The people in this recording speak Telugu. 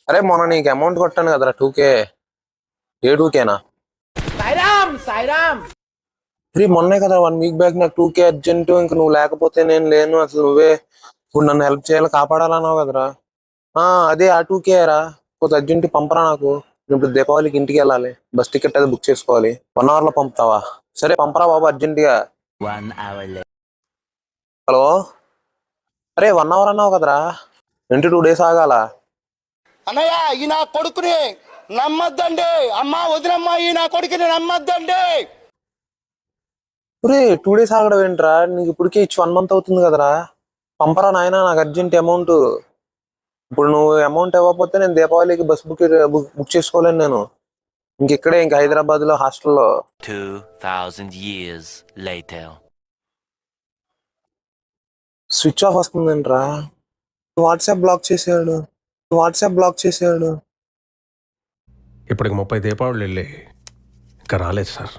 అరే మొన్న నీకు అమౌంట్ కొట్టాను కదరా 2K. ఏ 2Kనా? రే మొన్నే కదా 1 వీక్ బ్యాక్ నాకు 2K అర్జెంట్, ఇంక నువ్వు లేకపోతే నేను లేను, అసలు నువ్వే ఇప్పుడు నన్ను హెల్ప్ చేయాలి, కాపాడాలన్నావు కదరా. అదే ఆ 2K రా, కొంచెం అర్జెంట్ పంపరా నాకు. ఇప్పుడు దీపావళికి ఇంటికి వెళ్ళాలి, బస్ టికెట్ అది బుక్ చేసుకోవాలి. 1 అవర్ లో పంపుతావా? సరే పంపరా బాబు అర్జెంట్ గా. హలో, అరే 1 అవర్ అన్నావు కదరా, ఏంటి 2 days ఆగాల? అన్నయ్య ఈ నా కొడుకుని నమ్మద్దండి, అమ్మా వదినమ్మా ఈ నా కొడుకుని నమ్మద్దండి. రే 2 days ఆగడం ఏంట్రా, నీకు ఇప్పటికే ఇచ్చి 1 month అవుతుంది కదరా. పంపరా నాయనా, నాకు అర్జెంట్ అమౌంట్. ఇప్పుడు నువ్వు అమౌంట్ ఇవ్వకపోతే నేను దీపావళికి బస్ బుక్ చేసుకోలేను నేను. ఇంకెక్కడే, ఇంక హైదరాబాద్ లో హాస్టల్లో. 2000 years later. స్విచ్ ఆఫ్ వస్తుందంట్రా. వాట్సాప్ బ్లాక్ చేసాడు. ఇప్పటికి 30 దీపావళి వెళ్ళి ఇంకా రాలేదు సార్.